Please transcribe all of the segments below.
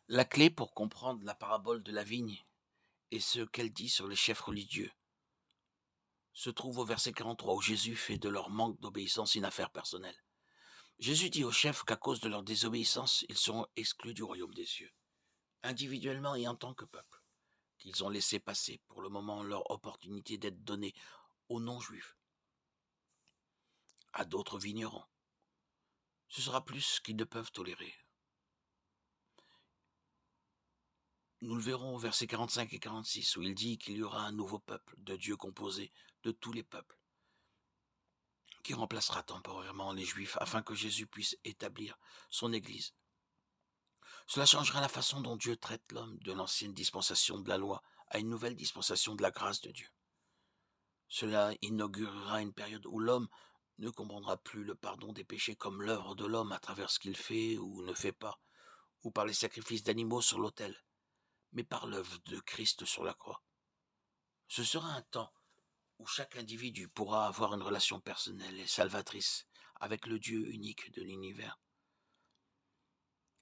La clé pour comprendre la parabole de la vigne et ce qu'elle dit sur les chefs religieux se trouve au verset 43 où Jésus fait de leur manque d'obéissance une affaire personnelle. Jésus dit aux chefs qu'à cause de leur désobéissance, ils seront exclus du royaume des cieux, individuellement et en tant que peuple, qu'ils ont laissé passer pour le moment leur opportunité d'être donnée aux non-juifs, à d'autres vignerons. Ce sera plus qu'ils ne peuvent tolérer. Nous le verrons au verset 45 et 46 où il dit qu'il y aura un nouveau peuple de Dieu composé de tous les peuples, qui remplacera temporairement les Juifs afin que Jésus puisse établir son Église. Cela changera la façon dont Dieu traite l'homme de l'ancienne dispensation de la loi à une nouvelle dispensation de la grâce de Dieu. Cela inaugurera une période où l'homme ne comprendra plus le pardon des péchés comme l'œuvre de l'homme à travers ce qu'il fait ou ne fait pas, ou par les sacrifices d'animaux sur l'autel, mais par l'œuvre de Christ sur la croix. Ce sera un temps où chaque individu pourra avoir une relation personnelle et salvatrice avec le Dieu unique de l'univers.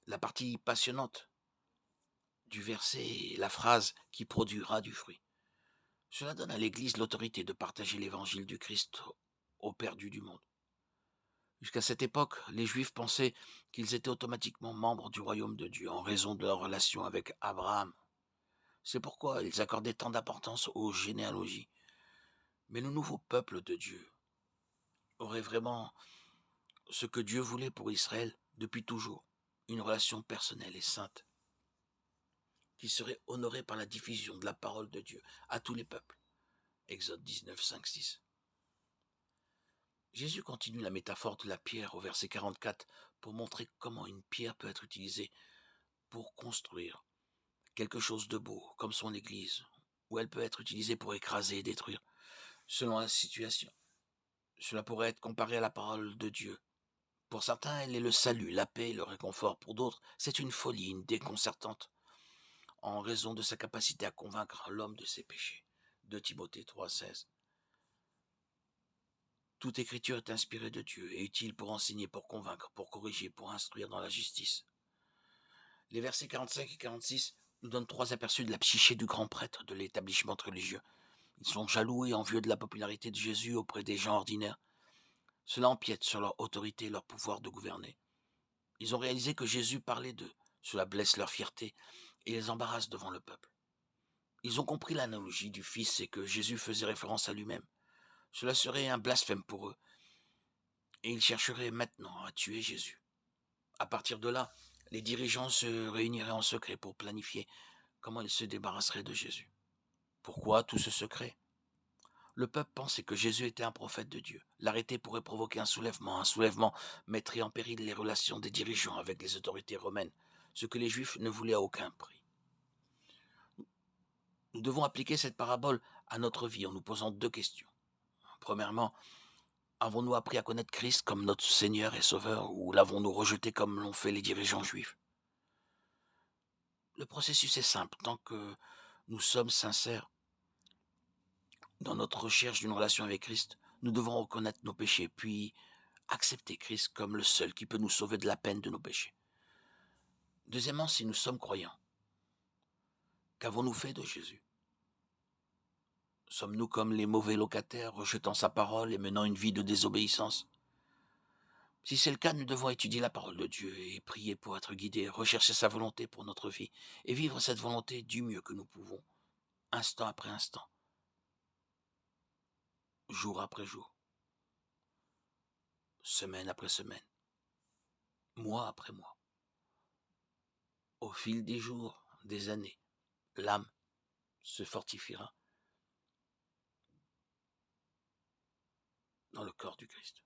La partie passionnante du verset est la phrase qui produira du fruit. Cela donne à l'Église l'autorité de partager l'évangile du Christ aux perdus du monde. Jusqu'à cette époque, les Juifs pensaient qu'ils étaient automatiquement membres du royaume de Dieu en raison de leur relation avec Abraham. C'est pourquoi ils accordaient tant d'importance aux généalogies. Mais le nouveau peuple de Dieu aurait vraiment ce que Dieu voulait pour Israël depuis toujours, une relation personnelle et sainte, qui serait honorée par la diffusion de la parole de Dieu à tous les peuples. Exode 19, 5, 6. Jésus continue la métaphore de la pierre au verset 44 pour montrer comment une pierre peut être utilisée pour construire quelque chose de beau, comme son Église, ou elle peut être utilisée pour écraser et détruire, selon la situation. Cela pourrait être comparé à la parole de Dieu. Pour certains, elle est le salut, la paix, le réconfort. Pour d'autres, c'est une folie, une déconcertante, en raison de sa capacité à convaincre l'homme de ses péchés. 2 Timothée 3,16. Toute écriture est inspirée de Dieu et utile pour enseigner, pour convaincre, pour corriger, pour instruire dans la justice. Les versets 45 et 46 nous donnent trois aperçus de la psyché du grand prêtre de l'établissement religieux. Ils sont jaloux et envieux de la popularité de Jésus auprès des gens ordinaires. Cela empiète sur leur autorité et leur pouvoir de gouverner. Ils ont réalisé que Jésus parlait d'eux. Cela blesse leur fierté et les embarrasse devant le peuple. Ils ont compris l'analogie du Fils et que Jésus faisait référence à lui-même. Cela serait un blasphème pour eux et ils chercheraient maintenant à tuer Jésus. À partir de là, les dirigeants se réuniraient en secret pour planifier comment ils se débarrasseraient de Jésus. Pourquoi tout ce secret? Le peuple pensait que Jésus était un prophète de Dieu. L'arrêter pourrait provoquer un soulèvement. Un soulèvement mettrait en péril les relations des dirigeants avec les autorités romaines, ce que les Juifs ne voulaient à aucun prix. Nous devons appliquer cette parabole à notre vie en nous posant deux questions. Premièrement, avons-nous appris à connaître Christ comme notre Seigneur et Sauveur ou l'avons-nous rejeté comme l'ont fait les dirigeants juifs? Le processus est simple. Tant que nous sommes sincères dans notre recherche d'une relation avec Christ, nous devons reconnaître nos péchés, puis accepter Christ comme le seul qui peut nous sauver de la peine de nos péchés. Deuxièmement, si nous sommes croyants, qu'avons-nous fait de Jésus? Sommes-nous comme les mauvais locataires, rejetant sa parole et menant une vie de désobéissance? Si c'est le cas, nous devons étudier la parole de Dieu et prier pour être guidés, rechercher sa volonté pour notre vie et vivre cette volonté du mieux que nous pouvons, instant après instant, jour après jour, semaine après semaine, mois après mois. Au fil des jours, des années, l'âme se fortifiera dans le corps du Christ.